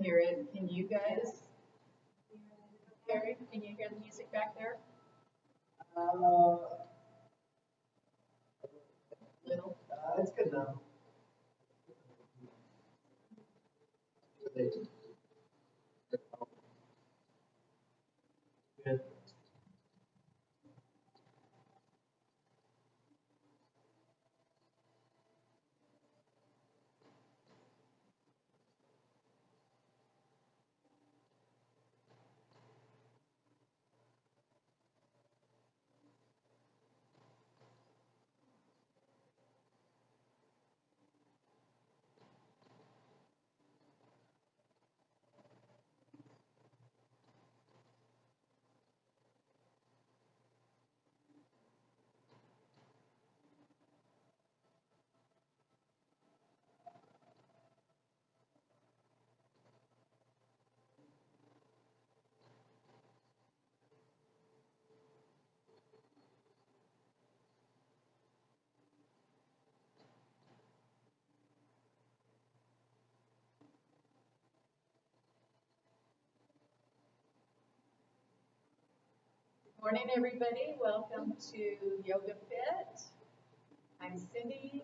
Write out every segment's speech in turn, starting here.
hear it. Can you guys? Gary, can you hear the music back there? Little. It's good now. Good. Morning, everybody. Welcome to Yoga Fit. I'm Cindy.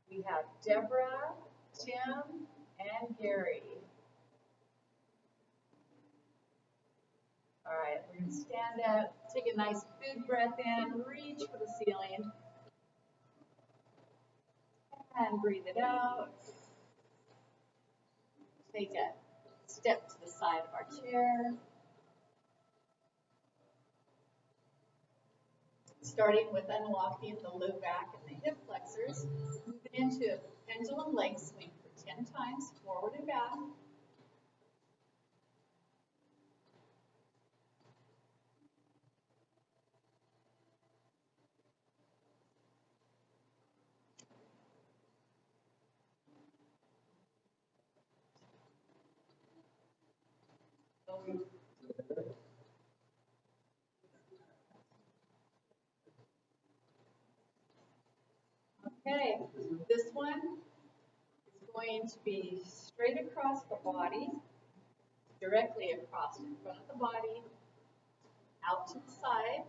We have Deborah, Tim, and Gary. All right, we're going to stand up, take a nice big breath in, reach for the ceiling, and breathe it out. Take a step to the side of our chair. Starting with unlocking the low back and the hip flexors, moving into a pendulum leg swing for 10 times, forward and back. Okay, this one is going to be straight across the body, directly across in front of the body, out to the side.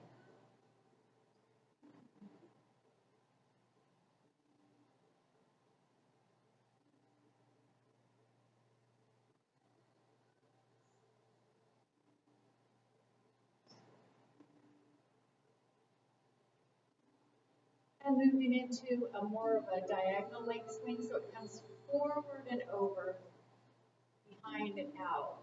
And moving into a more of a diagonal leg swing, so it comes forward and over, behind and out.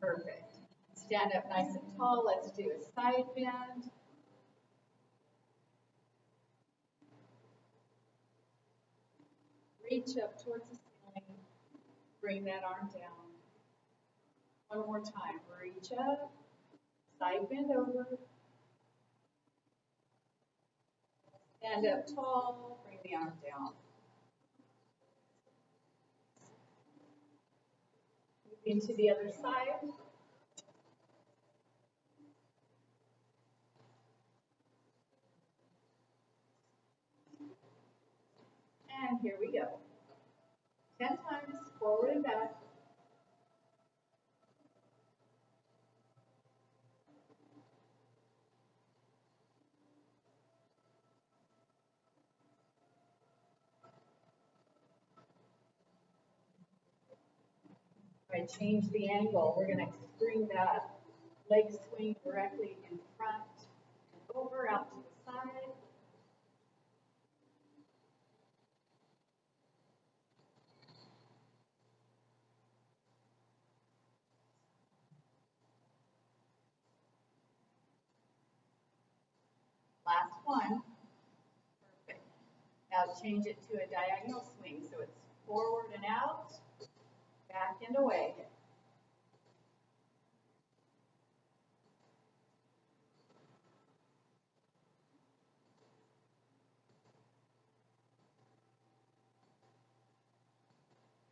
Perfect. Stand up nice and tall. Let's do a side bend. Reach up towards the ceiling. Bring that arm down. One more time. Reach up. Side bend over. Stand up tall. Bring the arm down. Moving to the other side. And here we go. 10 times, forward and back. All right, change the angle. We're going to bring that leg swing directly in front, and over, out to the side. Last one. Perfect. Now change it to a diagonal swing, so it's forward and out, back and away.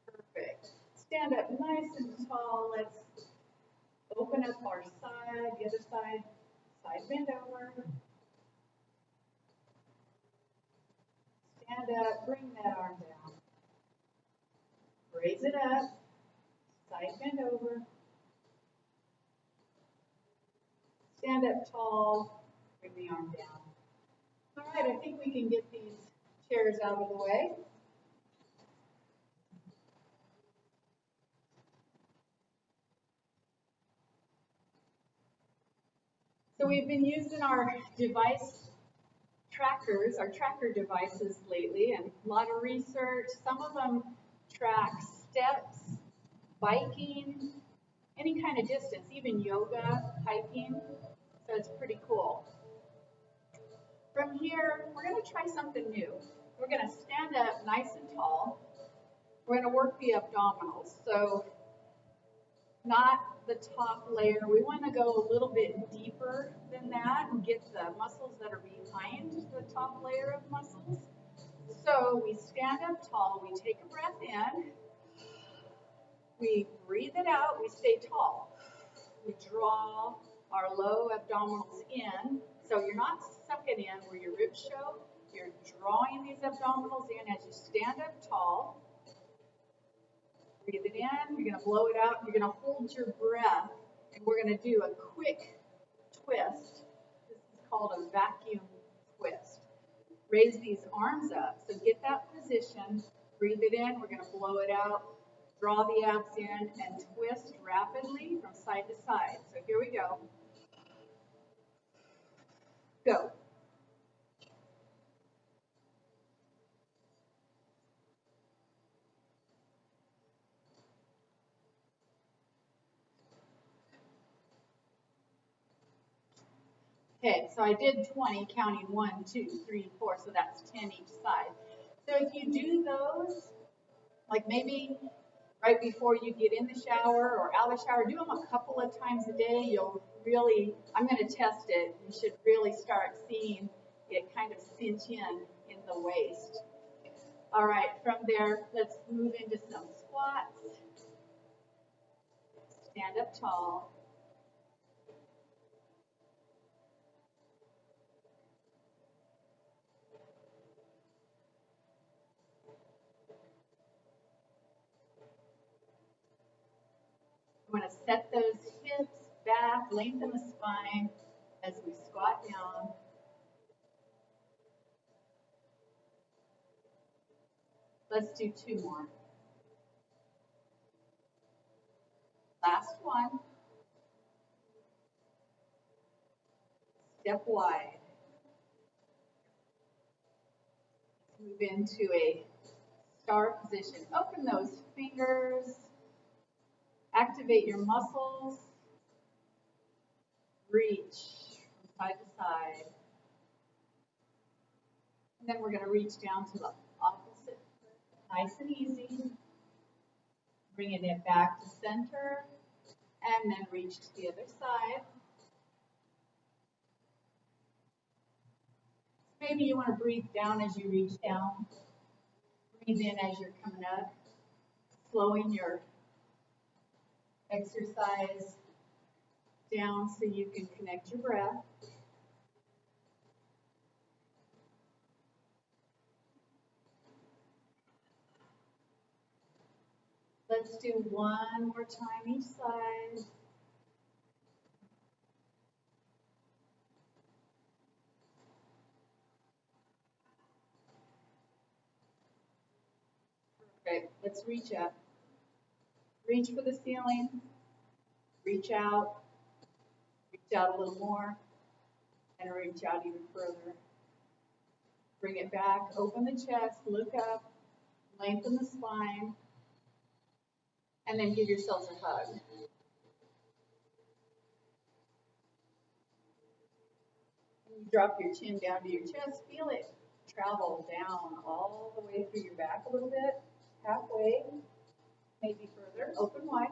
Perfect. Stand up nice and tall. Let's open up our side, the other side. Side bend over. Stand up, bring that arm down. Raise it up. Side bend over. Stand up tall, bring the arm down. All right, I think we can get these chairs out of the way. So we've been using our device trackers, our tracker devices lately, and a lot of research. Some of them track steps, biking, any kind of distance, even yoga, hiking. So it's pretty cool. From here, we're going to try something new. We're going to stand up nice and tall. We're going to work the abdominals. So not the top layer. We want to go a little bit deeper than that and get the muscles that are behind the top layer of muscles. So we stand up tall. We take a breath in. We breathe it out. We stay tall. We draw our low abdominals in. So you're not sucking in where your ribs show. You're drawing these abdominals in as you stand up tall. Breathe it in. You're going to blow it out. You're going to hold your breath. And we're going to do a quick twist. This is called a vacuum twist. Raise these arms up. So get that position. Breathe it in. We're going to blow it out. Draw the abs in and twist rapidly from side to side. So here we go. Go. Okay, so I did 20, counting 1, 2, 3, 4, so that's 10 each side. So if you do those, like maybe right before you get in the shower or out of the shower, do them a couple of times a day. You'll really, I'm going to test it. You should really start seeing it kind of cinch in the waist. All right, from there, let's move into some squats. Stand up tall. I'm going to set those hips back, lengthen the spine as we squat down. Let's do 2 more. Last one. Step wide. Move into a star position. Open those fingers. Activate your muscles. Reach from side to side. And then we're going to reach down to the opposite. Nice and easy. Bringing it back to center. And then reach to the other side. Maybe you want to breathe down as you reach down. Breathe in as you're coming up. Slowing your exercise down so you can connect your breath. Let's do 1 more time each side. Perfect. Let's reach up. Reach for the ceiling. Reach out. Reach out a little more. And reach out even further. Bring it back. Open the chest. Look up. Lengthen the spine. And then give yourselves a hug. Drop your chin down to your chest. Feel it travel down all the way through your back a little bit. Halfway. Maybe further. Open wide.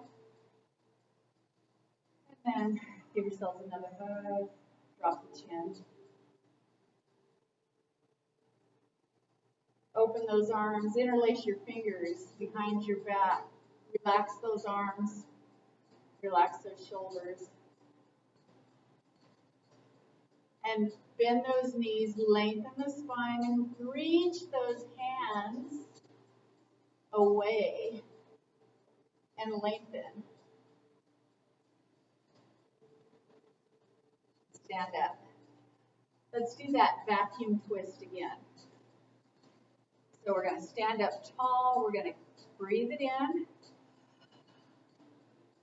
And then give yourselves another hug. Drop the chin. Open those arms. Interlace your fingers behind your back. Relax those arms. Relax those shoulders. And bend those knees, lengthen the spine, and reach those hands away and lengthen. Stand up. Let's do that vacuum twist again. So we're going to stand up tall. We're going to breathe it in,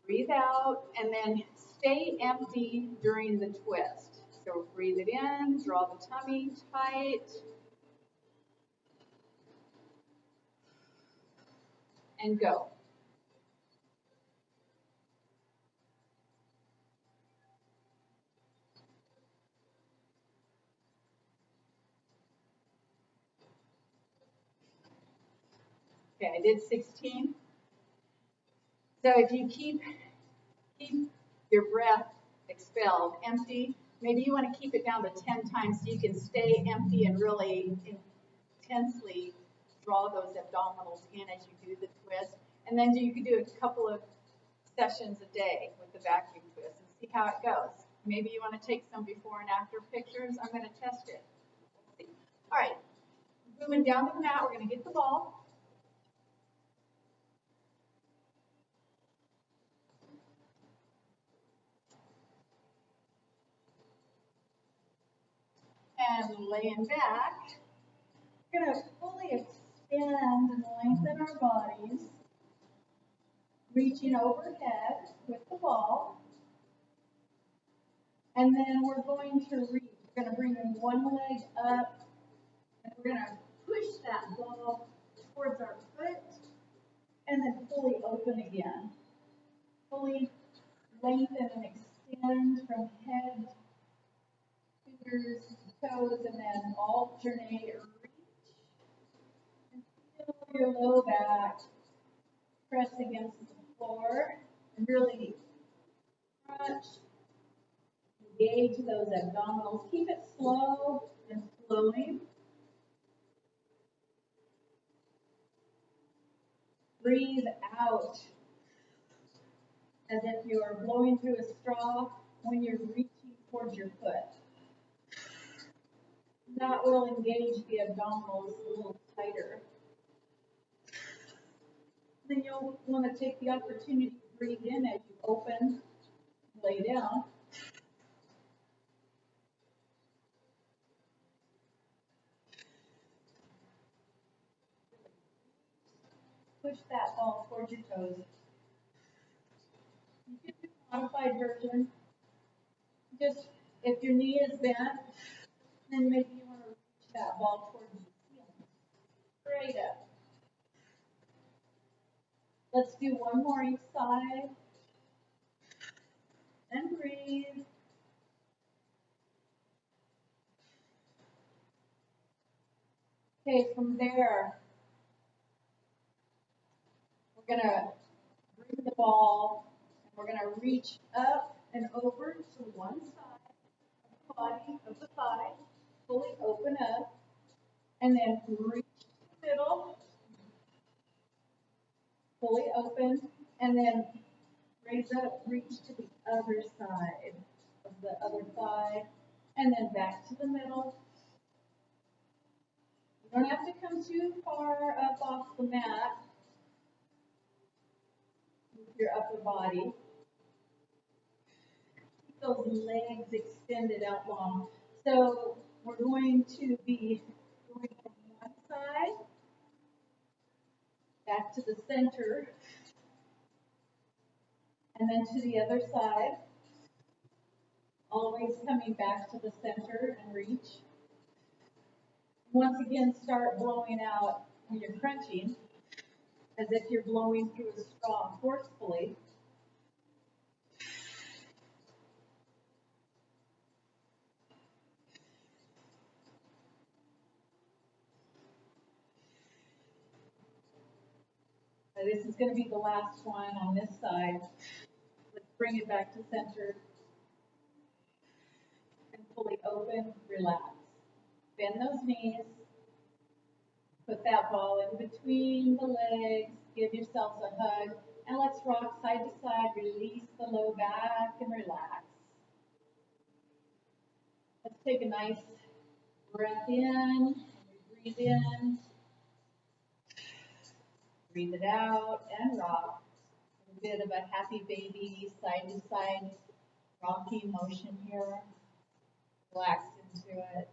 breathe out, and then stay empty during the twist. So breathe it in, draw the tummy tight, and go. Okay, I did 16. So if you keep your breath expelled, empty, maybe you want to keep it down to 10 times so you can stay empty and really intensely draw those abdominals in as you do the twist. And then you can do a couple of sessions a day with the vacuum twist and see how it goes. Maybe you want to take some before and after pictures. I'm going to test it. Let's see. All right, moving down the mat, we're going to get the ball. And laying back, we're going to fully extend and lengthen our bodies, reaching overhead with the ball. And then we're going to reach. We're going to bring one leg up, and we're going to push that ball towards our foot, and then fully open again. Fully lengthen and extend from head, fingers, toes, and then alternate reach. And feel your low back press against the floor, and really crunch, engage those abdominals. Keep it slow and flowing. Breathe out as if you are blowing through a straw when you're reaching towards your foot. That will engage the abdominals a little tighter. Then you'll want to take the opportunity to breathe in as you open, lay down. Push that ball towards your toes. You can do a modified version. Just if your knee is bent, then maybe you want to reach that ball towards the ceiling. Straight up. Let's do one more each side. And breathe. Okay, from there, we're going to bring the ball, and we're going to reach up and over to one side of the body, of the thigh, fully open up, and then reach to the middle, fully open, and then raise up, reach to the other side of the other thigh, and then back to the middle. You don't have to come too far up off the mat with your upper body. Keep those legs extended out long. So we're going to be going from one side back to the center, and then to the other side. Always coming back to the center and reach. Once again, start blowing out when you're crunching, as if you're blowing through a straw forcefully. Now, this is going to be the last one on this side. Let's bring it back to center. And fully open, relax. Bend those knees. Put that ball in between the legs. Give yourselves a hug. And let's rock side to side. Release the low back and relax. Let's take a nice breath in. Breathe in. Breathe it out and rock. A bit of a happy baby side to side rocking motion here. Relax into it.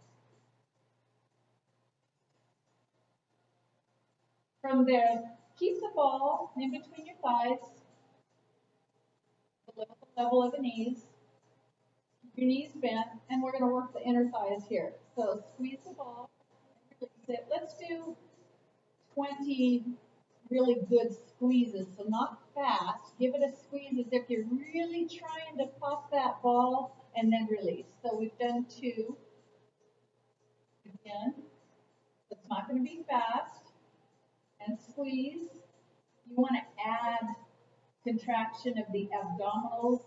From there, keep the ball in between your thighs, below the level of the knees. Keep your knees bent, and we're going to work the inner thighs here. So squeeze the ball and release it. Let's do 20 really good squeezes. So not fast. Give it a squeeze as if you're really trying to pop that ball and then release. So we've done 2. Again, it's not going to be fast. And squeeze. You want to add contraction of the abdominals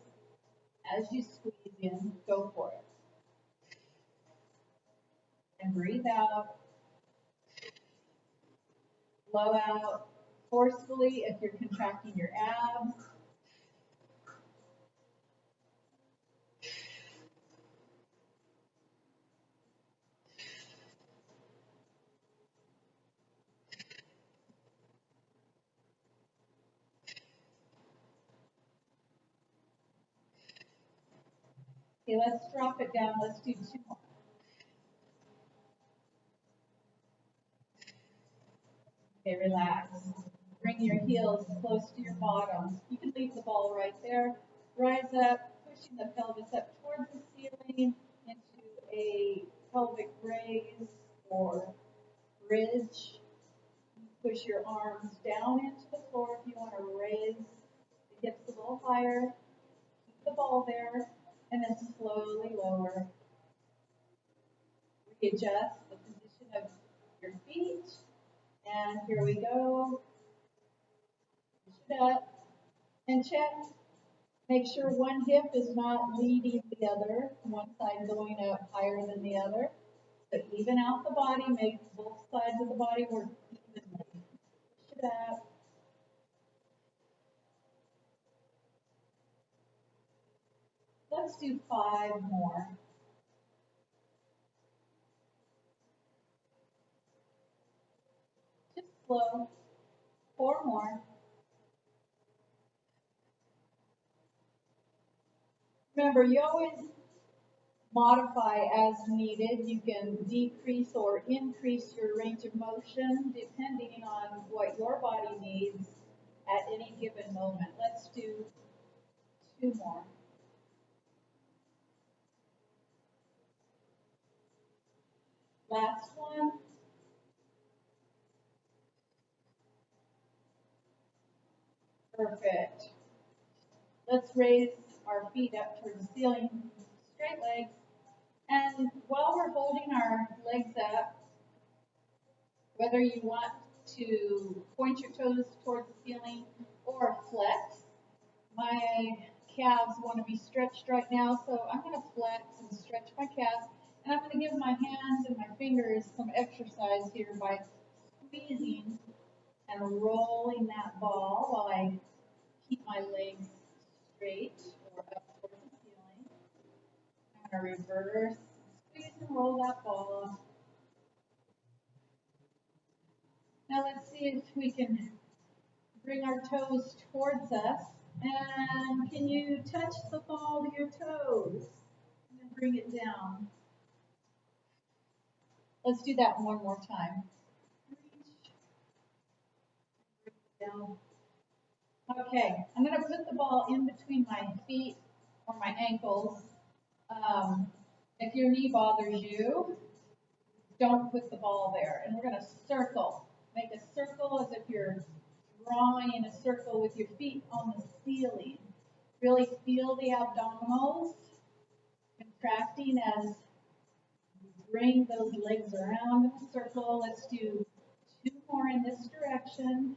as you squeeze in. Go for it. And breathe out. Blow out forcefully if you're contracting your abs. Okay, let's drop it down. Let's do 2 more. Okay, relax. Bring your heels close to your bottom. You can leave the ball right there. Rise up, pushing the pelvis up towards the ceiling into a pelvic raise or bridge. Push your arms down into the floor if you want to raise the hips a little higher. Keep the ball there, and then slowly lower. Readjust the position of your feet. And here we go. Push it up and check. Make sure one hip is not leading the other, one side going up higher than the other. So even out the body, make both sides of the body work evenly. Push it up. Let's do 5 more. Just slow. 4 more. Remember, you always modify as needed. You can decrease or increase your range of motion depending on what your body needs at any given moment. Let's do 2 more. Last one. Perfect. Let's raise our feet up towards the ceiling, straight legs. And while we're holding our legs up, whether you want to point your toes towards the ceiling or flex, my calves want to be stretched right now, so I'm going to flex and stretch my calves. And I'm going to give my hands and my fingers some exercise here by squeezing and rolling that ball while I keep my legs straight or up towards the ceiling. I'm going to reverse, squeeze and roll that ball. Now let's see if we can bring our toes towards us. And can you touch the ball to your toes? And then bring it down. Let's do that one more time. Reach. Bring it down. Okay, I'm going to put the ball in between my feet or my ankles. If your knee bothers you, don't put the ball there. And we're going to circle. Make a circle as if you're drawing a circle with your feet on the ceiling. Really feel the abdominals contracting as you bring those legs around in a circle. Let's do 2 more in this direction.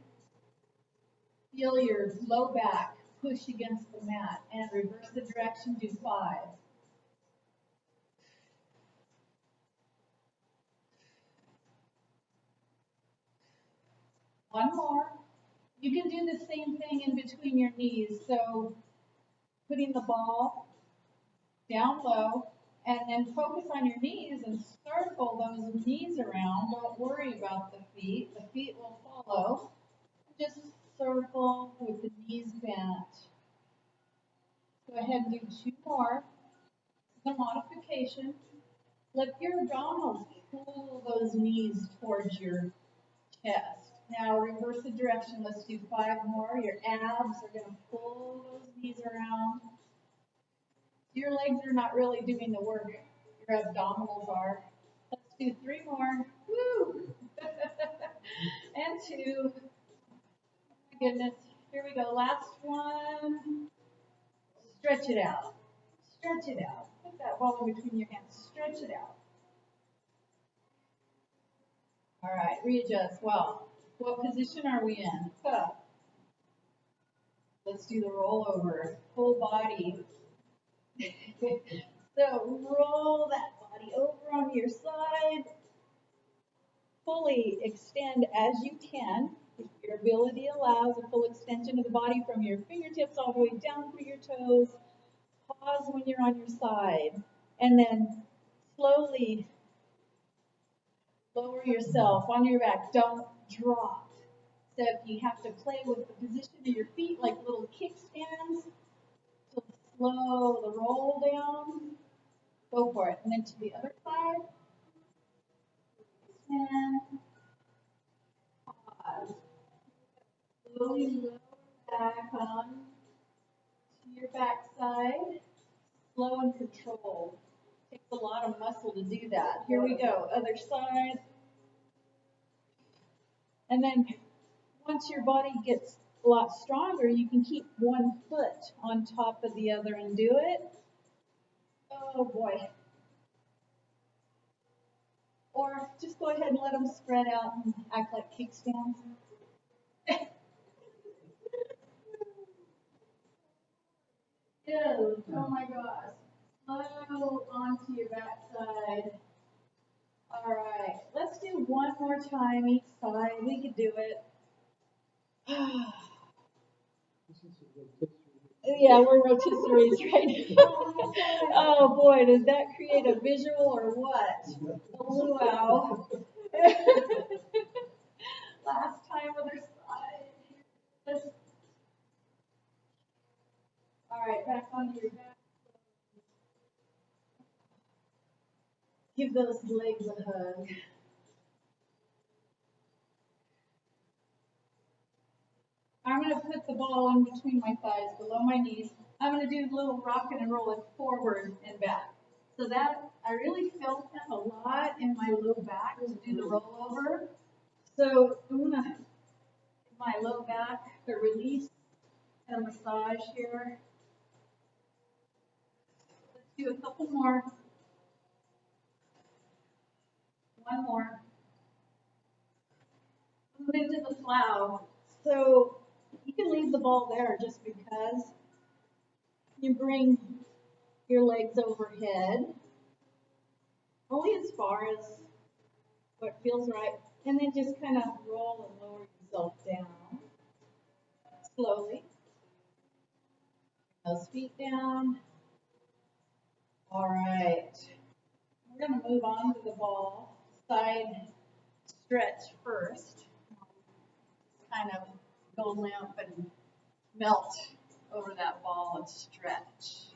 Feel your low back push against the mat and reverse the direction. Do 5. One more. You can do the same thing in between your knees. So putting the ball down low and then focus on your knees and circle those knees around. Don't worry about the feet. The feet will follow. Just circle with the knees bent. Go ahead and do 2 more. This is a modification. Let your abdominals pull those knees towards your chest. Now reverse the direction. Let's do 5 more. Your abs are going to pull those knees around. Your legs are not really doing the work. Your abdominals are. Let's do 3 more. Woo! And 2. Oh my goodness. Here we go. Last one. Stretch it out. Stretch it out. Put that ball in between your hands. Stretch it out. All right, readjust. Well, what position are we in? Let's do the rollover. Full body. So roll that body over on your side. Fully extend as you can. If your ability allows a full extension of the body from your fingertips all the way down through your toes. Pause when you're on your side. And then slowly lower yourself on your back. Don't drop. So if you have to play with the position of your feet like little kickstands to slow the roll down, go for it. And then to the other side. And pause. Slowly lower back on to your back side. Slow and controlled. Takes a lot of muscle to do that. Here we go. Other side. And then once your body gets a lot stronger, you can keep one foot on top of the other and do it. Oh boy. Or just go ahead and let them spread out and act like kickstands. Yes. Oh my gosh. Slow onto your backside. All right. Let's do one more time each side. We can do it. Yeah, we're rotisseries right now. Oh boy, does that create a visual or what? A luau. Last time, other side. All right, back onto your back. Give those legs a hug. I'm going to put the ball in between my thighs, below my knees. I'm going to do a little rocking and rolling forward and back. So that, I really felt that a lot in my low back to do the rollover. So I'm going to, my low back, the release and a massage here. Let's do a couple more. One more. Move into the plow. So you can leave the ball there just because. You bring your legs overhead, only as far as what feels right, and then just kind of roll and lower yourself down slowly. Those feet down. All right. We're going to move on to the ball. Side stretch first. Kind of go limp and melt over that ball and stretch.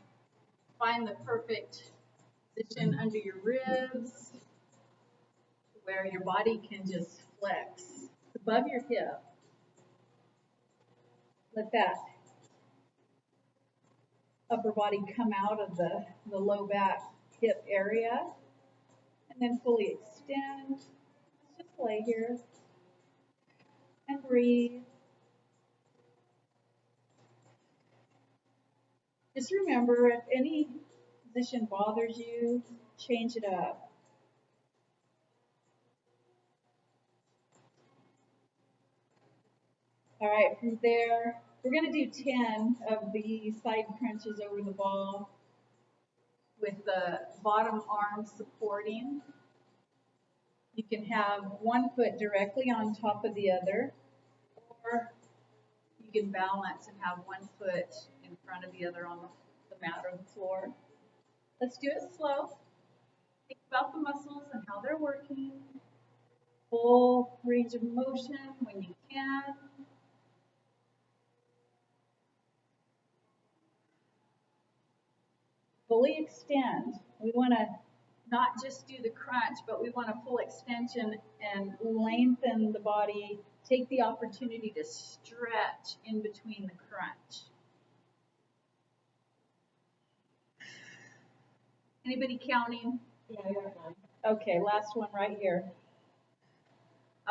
Find the perfect position under your ribs where your body can just flex above your hip. Let that upper body come out of the low back hip area and then fully extend. Let's just lay here and breathe. Just remember, if any position bothers you, change it up. All right, from there, we're going to do 10 of the side crunches over the ball with the bottom arm supporting. You can have one foot directly on top of the other, or can balance and have one foot in front of the other on the mat or the floor. Let's do it slow. Think about the muscles and how they're working. Full range of motion when you can. Fully extend. We want to not just do the crunch, but we want a full extension and lengthen the body. Take the opportunity to stretch in between the crunch. Anybody counting? Yeah, I got mine. Okay, last one right here.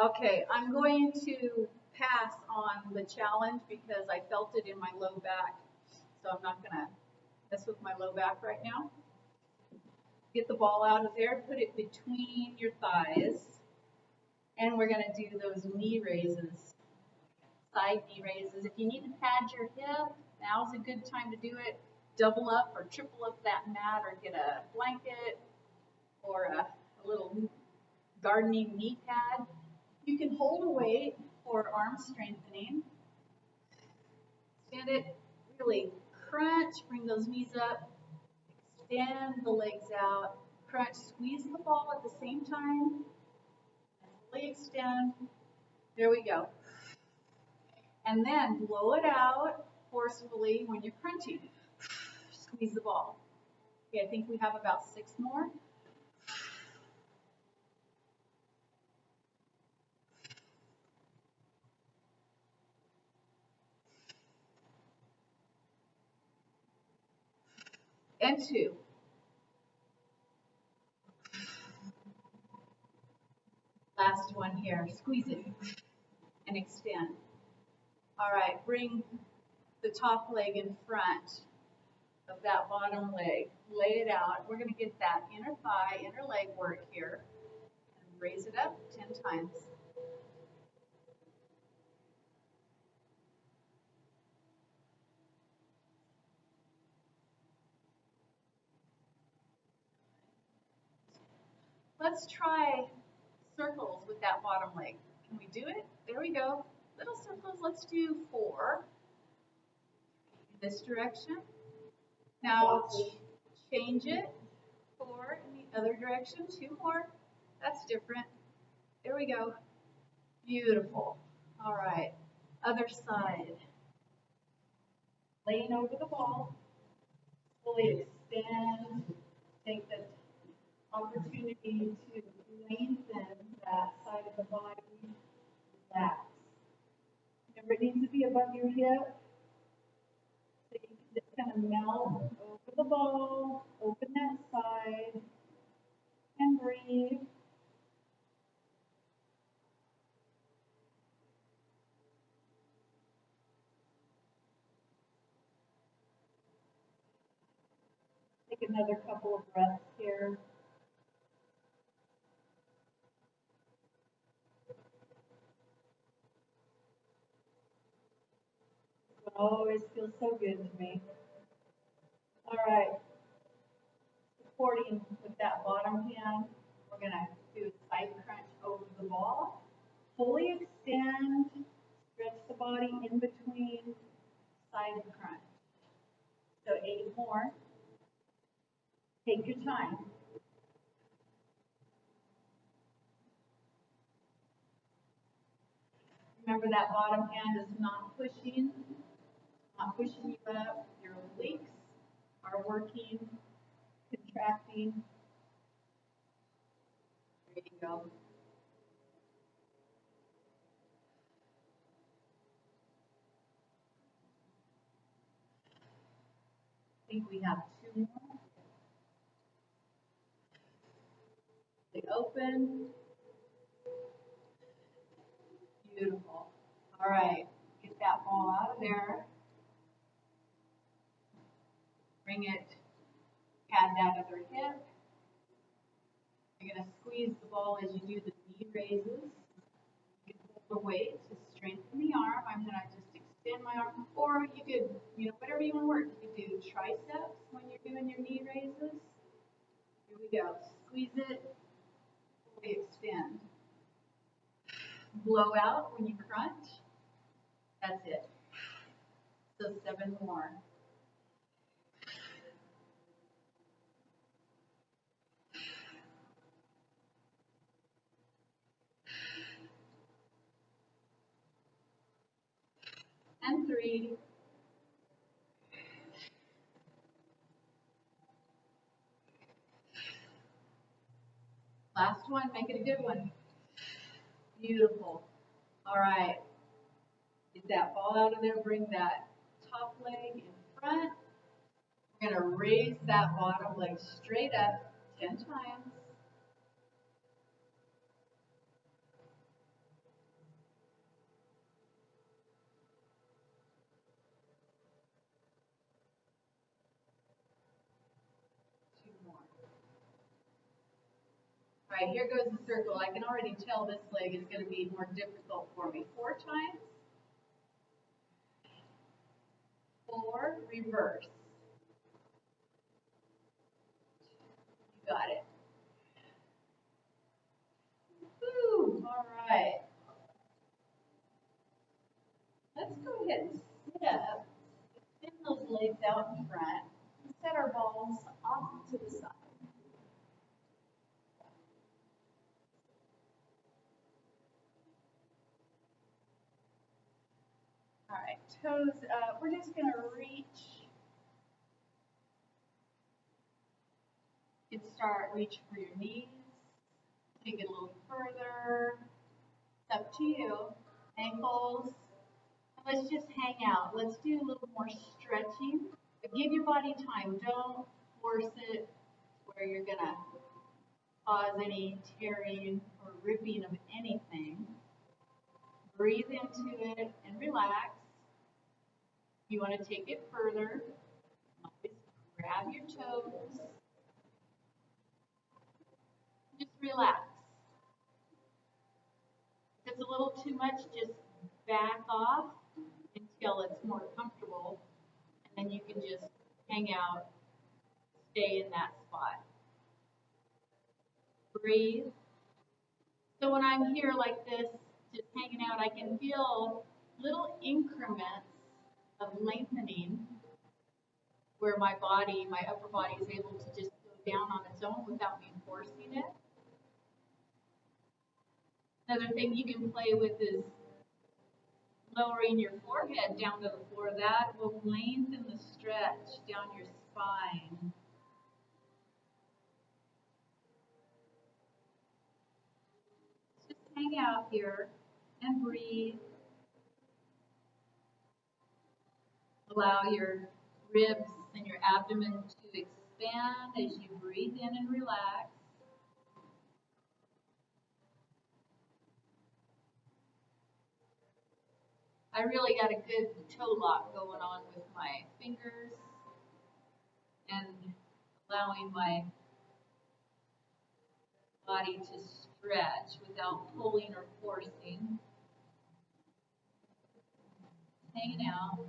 Okay, I'm going to pass on the challenge because I felt it in my low back. So I'm not going to mess with my low back right now. Get the ball out of there, put it between your thighs. And we're going to do those knee raises, side knee raises. If you need to pad your hip, now's a good time to do it. Double up or triple up that mat or get a blanket or a little gardening knee pad. You can hold a weight for arm strengthening. Stand it, really crunch, bring those knees up, extend the legs out, crunch, squeeze the ball at the same time, fully extend. There we go. And then blow it out forcefully when you're crunching. Squeeze the ball. Okay, I think we have about 6 more. And 2. Last one here. Squeeze it and extend. All right, bring the top leg in front of that bottom leg. Lay it out. We're going to get that inner thigh, inner leg work here. And raise it up 10 times. Let's try circles with that bottom leg. Can we do it? There we go. Little circles. Let's do 4. This direction. Now change it. 4 in the other direction. 2 more. That's different. There we go. Beautiful. All right. Other side. Laying over the ball. Fully extend. Take the opportunity to lengthen that side of the body. Relax. Remember, it needs to be above your hip. So you can just kind of melt over the ball, open that side, and breathe. Take another couple of breaths here. It always feels so good to me. All right. Supporting with that bottom hand, we're going to do a side crunch over the ball. Fully extend, stretch the body in between, side crunch. So 8 more. Take your time. Remember that bottom hand is not pushing you up. Your obliques are working, contracting. There you go. I think we have 2 more. They open. Beautiful. All right, get that ball out of there. Bring it, pad that other hip. You're going to squeeze the ball as you do the knee raises. You can hold the weight to strengthen the arm. I'm going to just extend my arm. Or you could, whatever you want to work. You could do triceps when you're doing your knee raises. Here we go. Squeeze it, fully extend. Blow out when you crunch. That's it. So 7 more. And 3. Last one, make it a good one. Beautiful. All right. Get that ball out of there, bring that top leg in front. We're going to raise that bottom leg straight up 10 times. All right, here goes the circle. I can already tell this leg is going to be more difficult for me. 4 times. 4, reverse. You got it. Woo, all right. Let's go ahead and sit up, extend those legs out in front, and set our balls off to the side. All right, toes up. We're just going to reach. You can start, reach for your knees. Take it a little further. It's up to you. Ankles. Let's just hang out. Let's do a little more stretching. But give your body time. Don't force it where you're going to cause any tearing or ripping of anything. Breathe into it and relax. If you want to take it further, always grab your toes. Just relax. If it's a little too much, just back off until it's more comfortable, and then you can just hang out, stay in that spot. Breathe. So when I'm here like this, just hanging out, I can feel little increments of lengthening where my body, my upper body is able to just go down on its own without me forcing it. Another thing you can play with is lowering your forehead down to the floor. That will lengthen the stretch down your spine. Just hang out here and breathe. Allow your ribs and your abdomen to expand as you breathe in and relax. I really got a good toe lock going on with my fingers and allowing my body to stretch without pulling or forcing. Hanging out.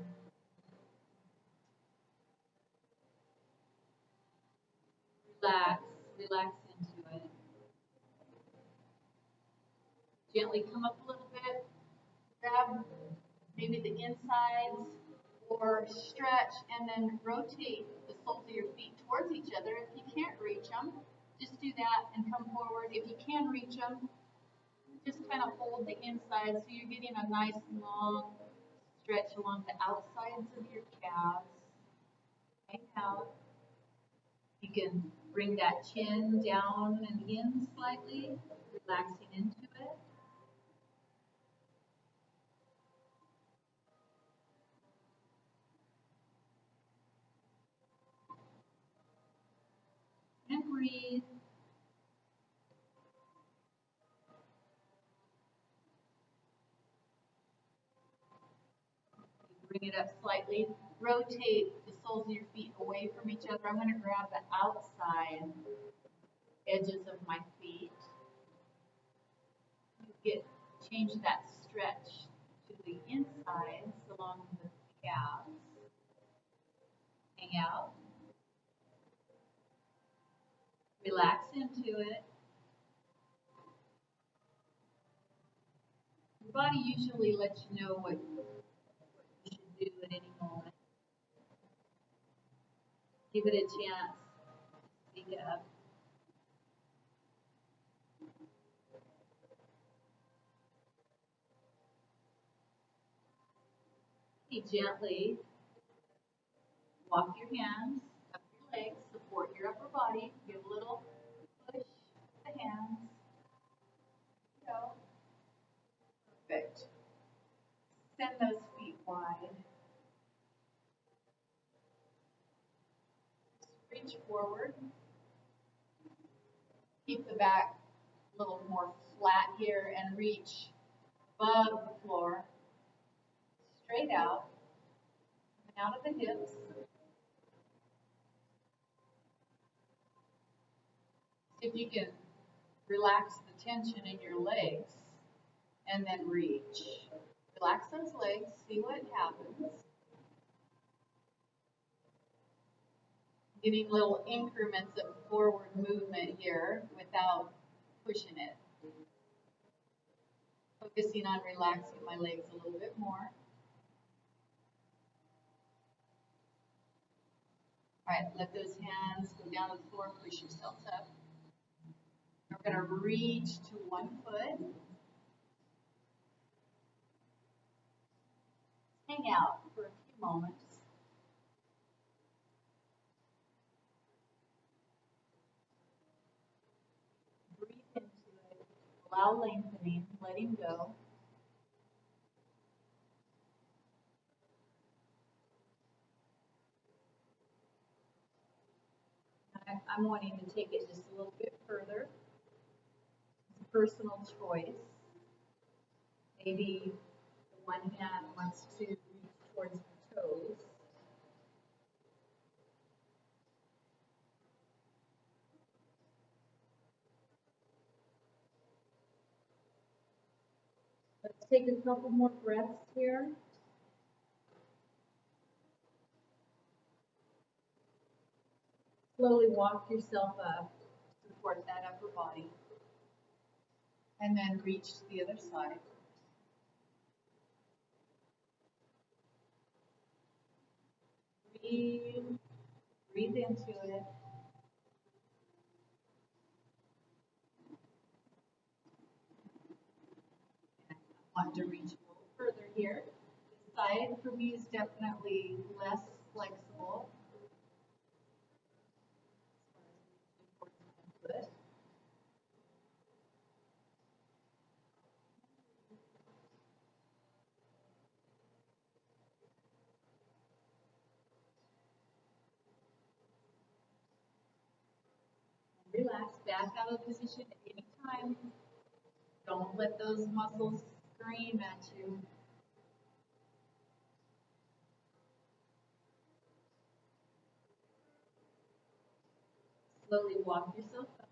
Relax, relax into it. Gently come up a little bit, grab maybe the insides or stretch and then rotate the soles of your feet towards each other. If you can't reach them, just do that and come forward. If you can reach them, just kind of hold the inside so you're getting a nice long stretch along the outsides of your calves. Hang out. You can bring that chin down and in slightly, relaxing into it. And breathe. Bring it up slightly. Rotate the soles of your feet away from each other. I'm going to grab the outside edges of my feet. Change that stretch to the insides along the calves. Hang out. Relax into it. Your body usually lets you know what you should do at any moment. Give it a chance. Speak up. Gently walk your hands up your legs, support your upper body, give a little push with the hands. Go. Perfect. Send those feet wide. Reach forward. Keep the back a little more flat here and reach above the floor. Straight out. Out of the hips. See if you can relax the tension in your legs and then reach. Relax those legs, see what happens. Getting little increments of forward movement here without pushing it. Focusing on relaxing my legs a little bit more. All right, let those hands go down to the floor, push yourself up. We're going to reach to one foot. Hang out for a few moments. Breathe into it. Allow lengthening, letting go. I'm wanting to take it just a little bit further. It's a personal choice. Maybe the one hand wants to reach towards the toes. Let's take a couple more breaths here. Slowly walk yourself up, support that upper body, and then reach to the other side. Breathe into it. I want to reach a little further here. This side for me is definitely less flexible. Relax, back out of position anytime. Don't let those muscles scream at you. Slowly walk yourself up.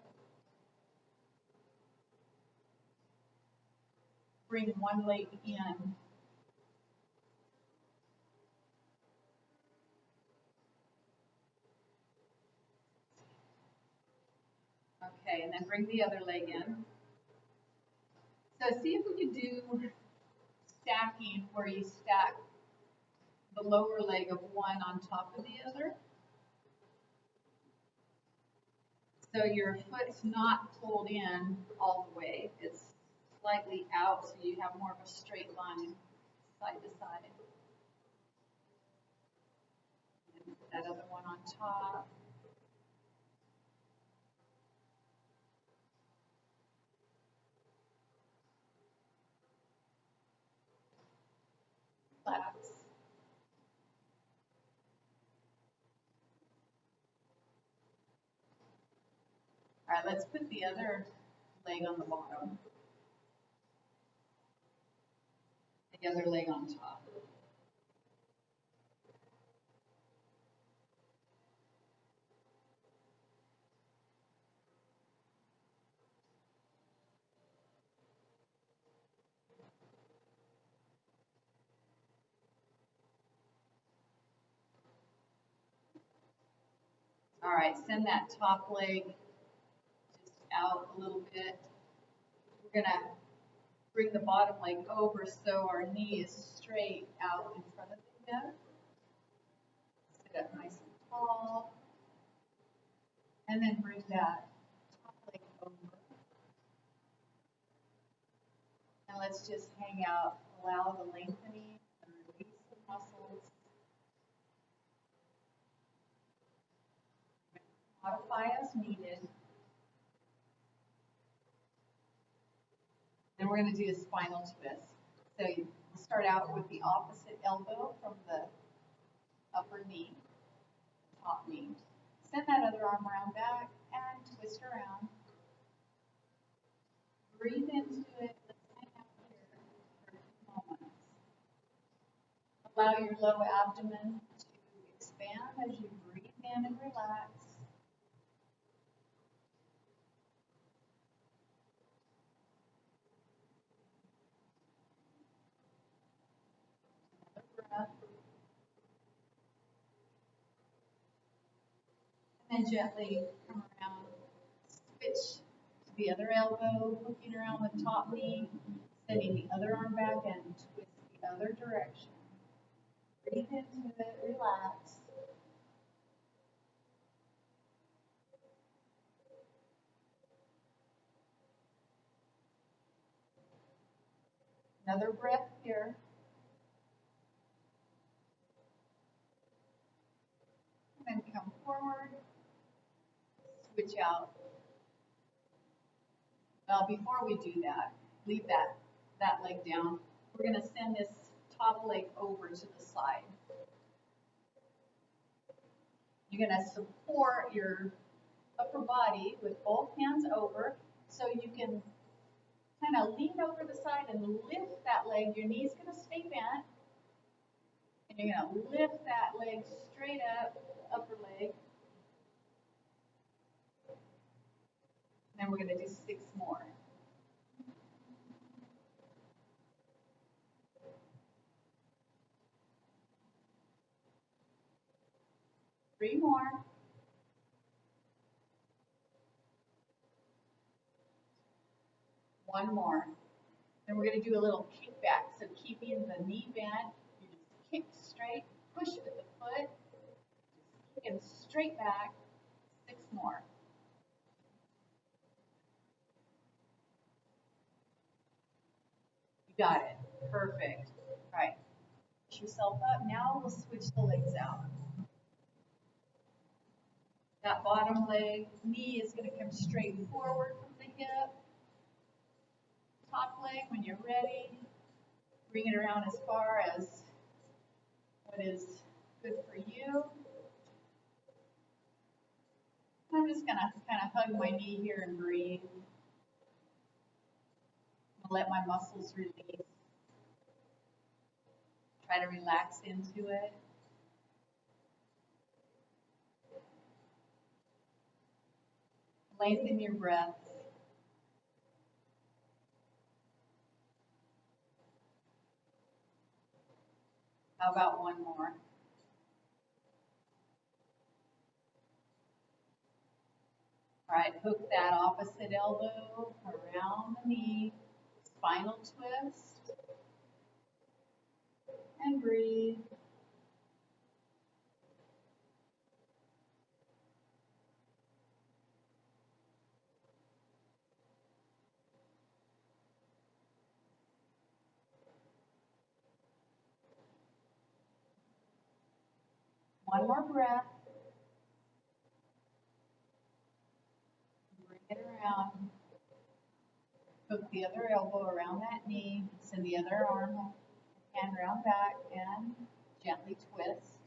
Bring one leg in. Okay, and then bring the other leg in. So see if we can do stacking where you stack the lower leg of one on top of the other. So your foot's not pulled in all the way. It's slightly out so you have more of a straight line side to side. And put that other one on top. Relax. All right, let's put the other leg on the bottom. The other leg on top. All right, send that top leg just out a little bit. We're gonna bring the bottom leg over so our knee is straight out in front of the hip. Sit up nice and tall. And then bring that top leg over. And let's just hang out, allow the lengthening and release the muscles. Modify as needed. Then we're going to do a spinal twist. So you start out with the opposite elbow from the upper knee, top knee. Send that other arm around back and twist around. Breathe into it. Let's hang out here for a few moments. Allow your low abdomen to expand as you breathe in and relax. Breath. And then gently come around, switch to the other elbow, hooking around the top knee, sending the other arm back and twist the other direction. Breathe into it, relax. Another breath here. And then come forward, switch out. Well, before we do that, leave that leg down. We're going to send this top leg over to the side. You're going to support your upper body with both hands over so you can kind of lean over the side and lift that leg. Your knee's going to stay bent. And you're going to lift that leg straight up, upper leg. And then we're going to do 6 more. Three more. One more. And we're going to do a little kickback. So keeping the knee bent, you just kick straight, push with the foot, just kick straight back. 6 more. You got it. Perfect. All right. Push yourself up. Now we'll switch the legs out. That bottom leg, knee is going to come straight forward from the hip. Top leg, when you're ready, bring it around as far as what is good for you. I'm just going to kind of hug my knee here and breathe. Let my muscles release. Try to relax into it. Lengthen your breath. How about one more? All right, hook that opposite elbow around the knee, spinal twist, and breathe. One more breath. Bring it around. Hook the other elbow around that knee. Send the other arm, hand around back, and gently twist.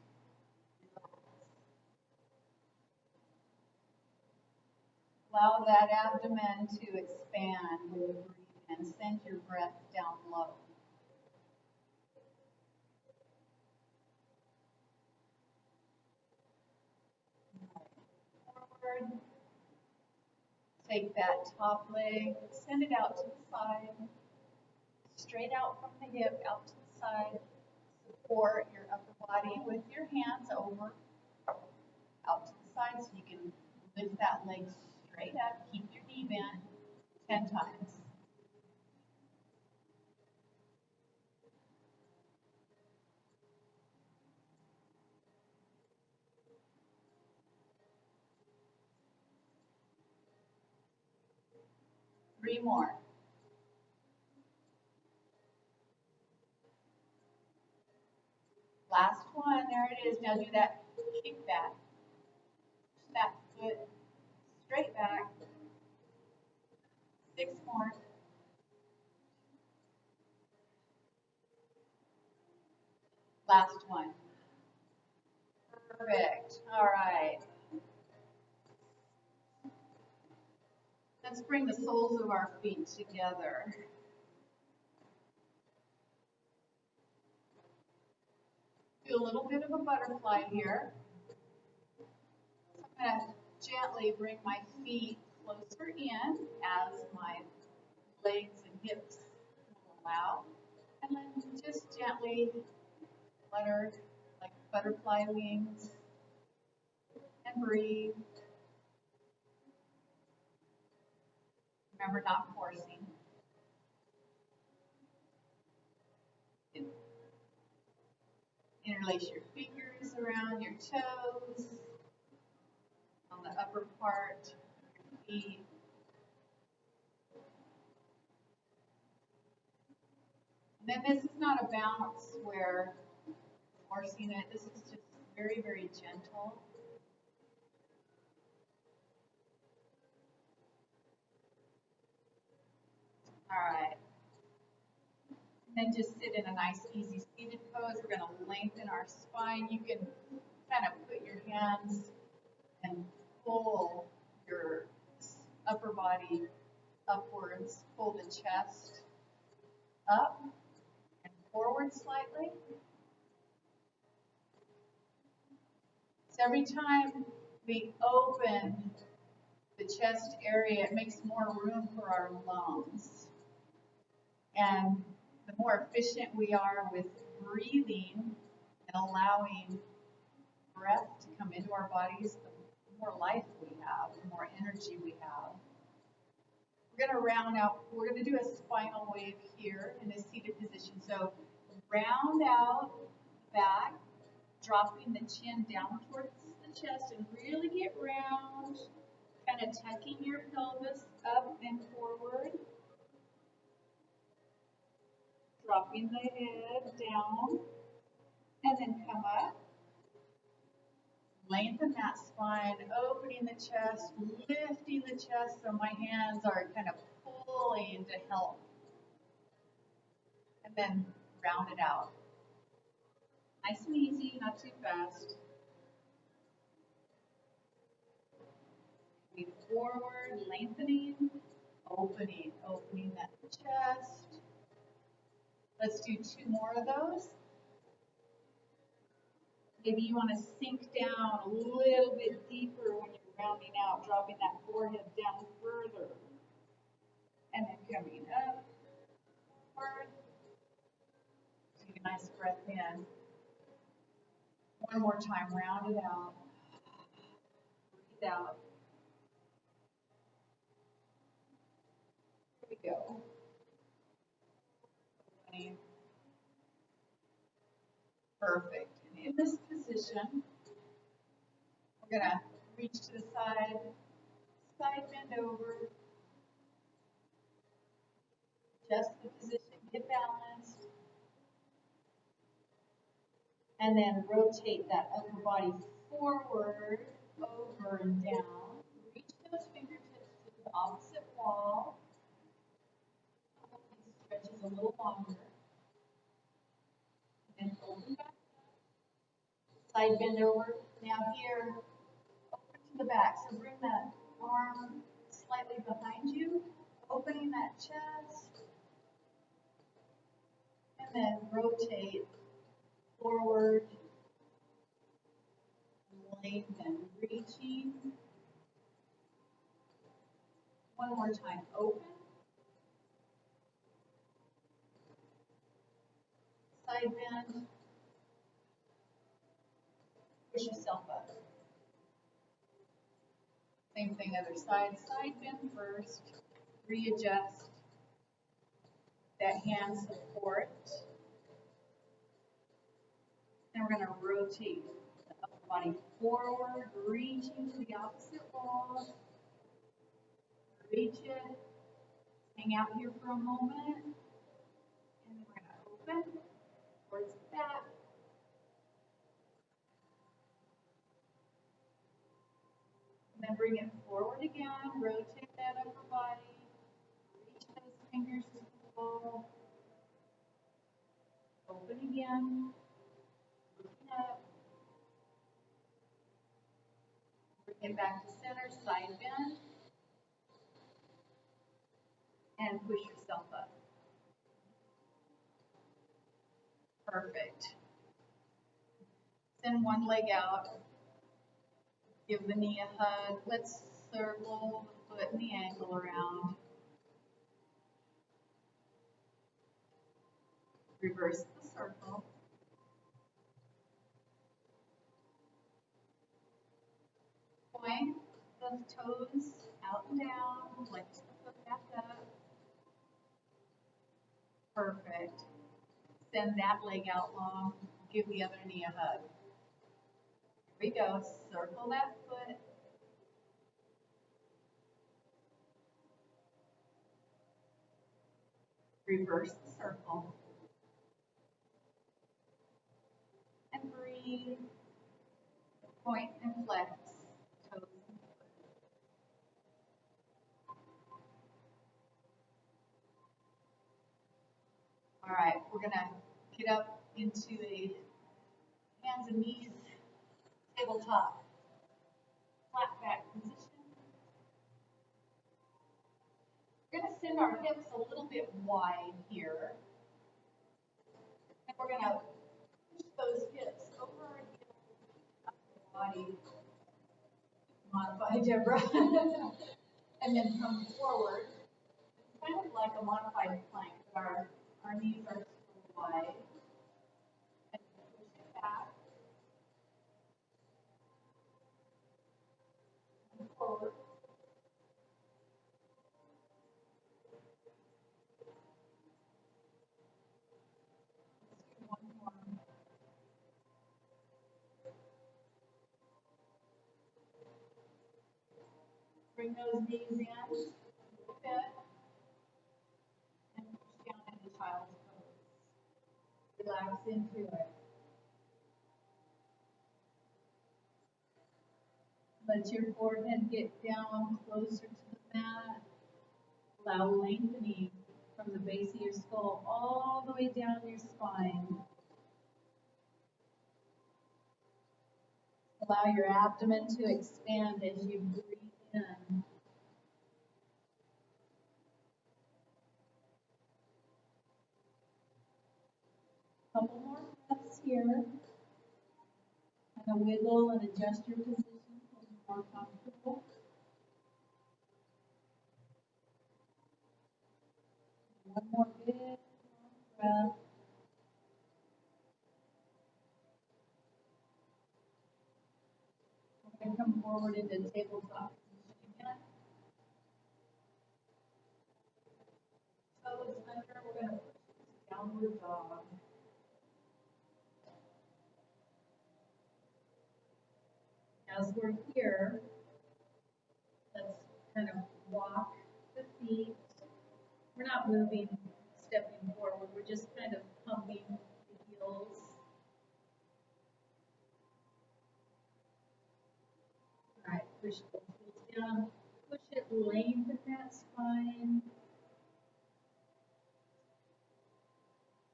Allow that abdomen to expand when you breathe and send your breath down low. Forward. Take that top leg, send it out to the side, straight out from the hip, out to the side. Support your upper body with your hands over, out to the side so you can lift that leg straight up. Keep your knee bent 10 times. 3 more. Last one, there it is. Now do that kick back. Push that foot straight back. 6 more. Last one. Perfect. All right. Let's bring the soles of our feet together. Do a little bit of a butterfly here. So I'm going to gently bring my feet closer in as my legs and hips allow. And then just gently flutter like butterfly wings and breathe. Remember, not forcing. Interlace your fingers around your toes on the upper part of your feet. And then this is not a bounce where forcing it. This is just very, very gentle. All right. And then just sit in a nice, easy seated pose. We're going to lengthen our spine. You can kind of put your hands and pull your upper body upwards. Pull the chest up and forward slightly. So every time we open the chest area, it makes more room for our lungs. And the more efficient we are with breathing and allowing breath to come into our bodies, the more life we have, the more energy we have. We're going to round out, we're going to do a spinal wave here in a seated position. So round out back, dropping the chin down towards the chest and really get round, kind of tucking your pelvis up and forward. Dropping the head down, and then come up. Lengthen that spine, opening the chest, lifting the chest so my hands are kind of pulling to help. And then round it out. Nice and easy, not too fast. Move forward, lengthening, opening that chest. Let's do 2 more of those. Maybe you want to sink down a little bit deeper when you're rounding out, dropping that forehead down further. And then coming up, forward. Take a nice breath in. One more time, round it out. Breathe out. Here we go. Perfect. And in this position, we're going to reach to the side bend over, adjust the position, get balanced, and then rotate that upper body forward, over and down. Reach those fingertips to the opposite wall. Stretches a little longer. And open back up. Side bend over. Now here, open to the back. So bring that arm slightly behind you, opening that chest. And then rotate forward. Lengthen, reaching. One more time, open. Side bend. Push yourself up. Same thing, other side. Side bend first. Readjust. That hand support. Then we're going to rotate the upper body forward, reaching to the opposite wall. Reach it. hang out here for a moment. And then we're going to open towards the back. And then bring it forward again. Rotate that upper body. Reach those fingers to the wall. Open again. Looking up. Bring it back to center, side bend. And push yourself up. Perfect. Send one leg out. Give the knee a hug. Let's circle the foot and the ankle around. Reverse the circle. Point the toes out and down. Flex the foot back up. Perfect. Send that leg out long. Give the other knee a hug. Here we go. Circle that foot. Reverse the circle. And breathe. Point and flex. Toes and foot. All right, we're going to get up into a hands and knees tabletop flat back position. We're going to send our hips a little bit wide here. And we're going to push those hips over the body. Modify, Deborah. And then come forward. It's kind of like a modified plank. Our knees are still wide. And push it back. And forward. One more. Bring those knees in a little bit. And push down into child's pose. Relax into it. Let your forehead get down closer to the mat. Allow lengthening from the base of your skull all the way down your spine. Allow your abdomen to expand as you breathe in. Couple more breaths here. Kind of wiggle and adjust your position so you're more comfortable. One more big long breath. We're going to come forward into tabletop position again. Toes under, we're going to push downward dog. As we're here, let's kind of walk the feet. We're not moving, stepping forward. We're just kind of pumping the heels. All right, push the heels down. Push it, lengthen that spine.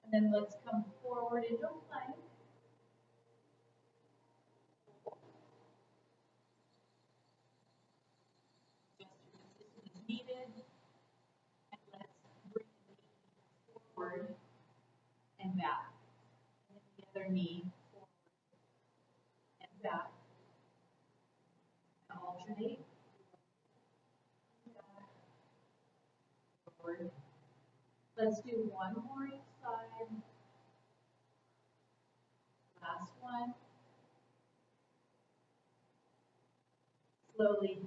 And then let's come forward into a plank. Needed, and let's bring the knee forward and back, and then the other knee forward and back, and alternate, back, forward. Let's do one more each side, last one, slowly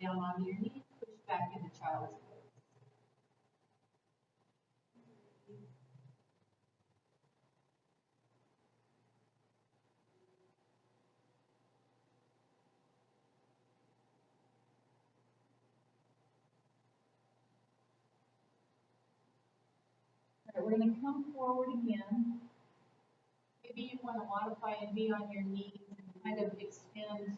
down onto your knees, push back into child's pose. All right, we're going to come forward again. Maybe you want to modify and be on your knees and kind of extend.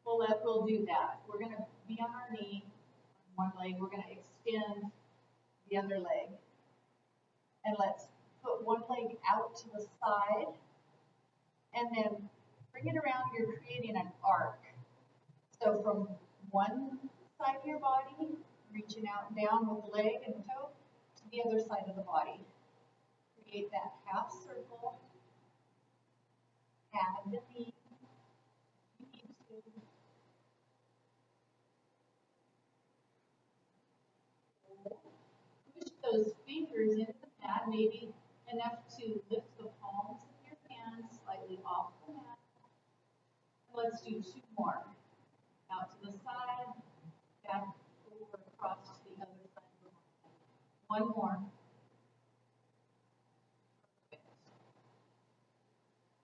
We'll do that. We're going to be on our knee on one leg. We're going to extend the other leg. And let's put one leg out to the side. And then bring it around. You're creating an arc. So from one side of your body, reaching out and down with the leg and toe, to the other side of the body. Create that half circle. Add the knee. You need to. Push those fingers into the mat, maybe enough to lift the palms of your hands slightly off the mat. And let's do two more. Out to the side, back over across to the other side of the body. One more. Perfect.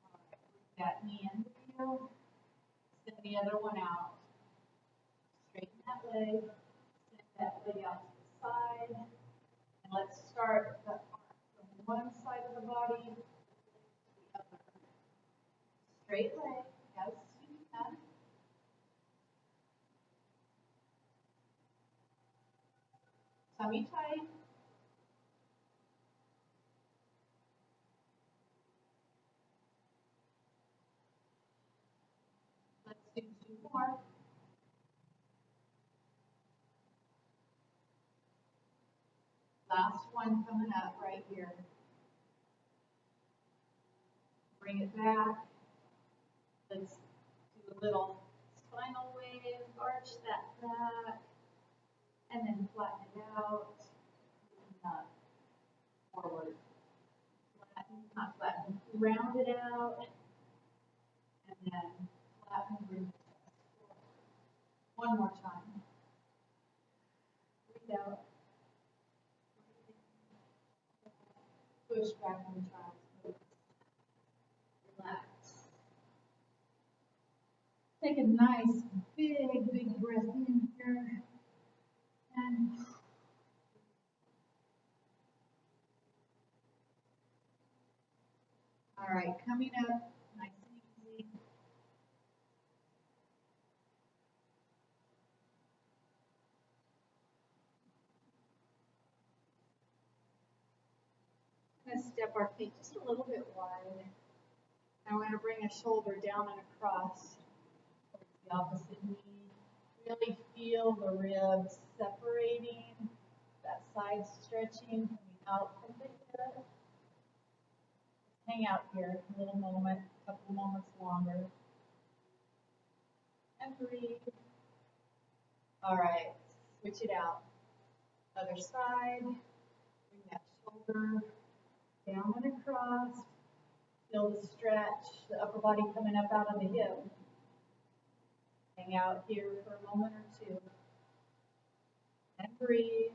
All right, bring that knee in for you. Send the other one out. Straighten that leg. Send that leg out to the side. And let's start the arc from one side of the body to the other. Straight leg. As you can. Tummy tight. Let's do two more. Last one coming up right here. Bring it back. Let's do a little spinal wave, arch that back, and then flatten it out. Forward. Flatten, not flatten, round it out, and then flatten, bring the chest forward. One more time. Breathe out. Push back and try. Relax. Take a nice, big breath in here. And all right, coming up, nice and easy. I'm going to step our feet just a little bit wide. Now we're going to bring a shoulder down and across towards the opposite knee. Really feel the ribs separating, that side stretching, coming out from the hip. Hang out here a little moment, a couple moments longer. And breathe. All right, switch it out. Other side. Bring that shoulder down and across. Feel the stretch, the upper body coming up out of the hip. Hang out here for a moment or two. And breathe.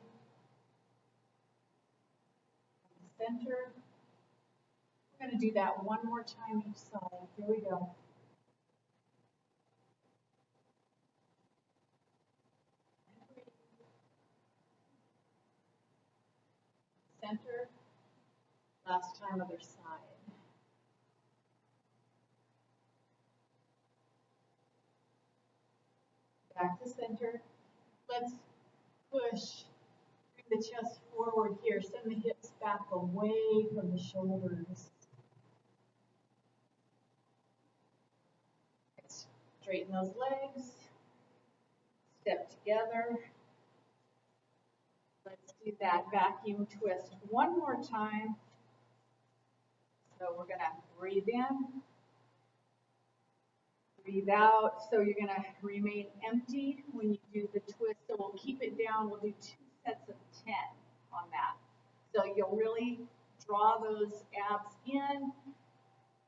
Center. We're going to do that one more time each side. Here we go. And breathe. Center. Last time, other side. Back to center. Let's push. Bring the chest forward here. Send the hips back away from the shoulders. Straighten those legs. Step together. Let's do that vacuum twist one more time. So we're going to breathe in. Breathe out. So you're going to remain empty when you do the twist. So we'll keep it down. We'll do 2 sets of 10 on that. So you'll really draw those abs in,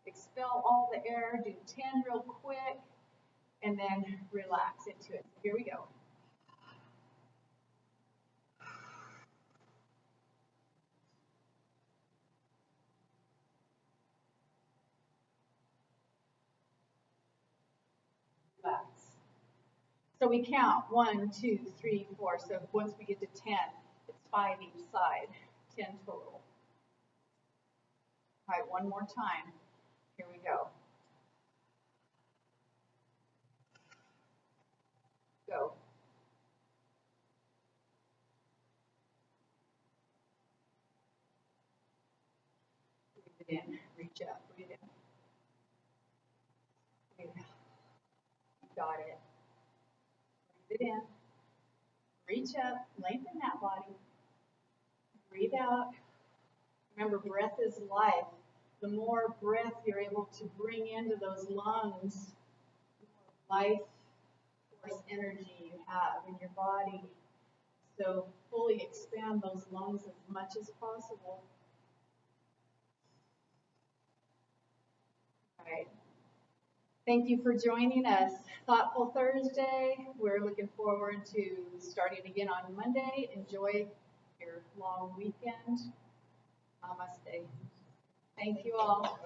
expel all the air, do 10 real quick, and then relax into it. Here we go. Relax. So we count 1, 2, 3, 4. So once we get to 10, it's 5 each side, 10 total. Try it one more time. Here we go. Go. Breathe it in. Reach up. Breathe in. Breathe out. You got it. Breathe it in. Reach up. Lengthen that body. Breathe out. Remember, breath is life. The more breath you're able to bring into those lungs, the more life force energy you have in your body. So fully expand those lungs as much as possible. All right. Thank you for joining us. Thoughtful Thursday. We're looking forward to starting again on Monday. Enjoy your long weekend. Namaste. Thank you all.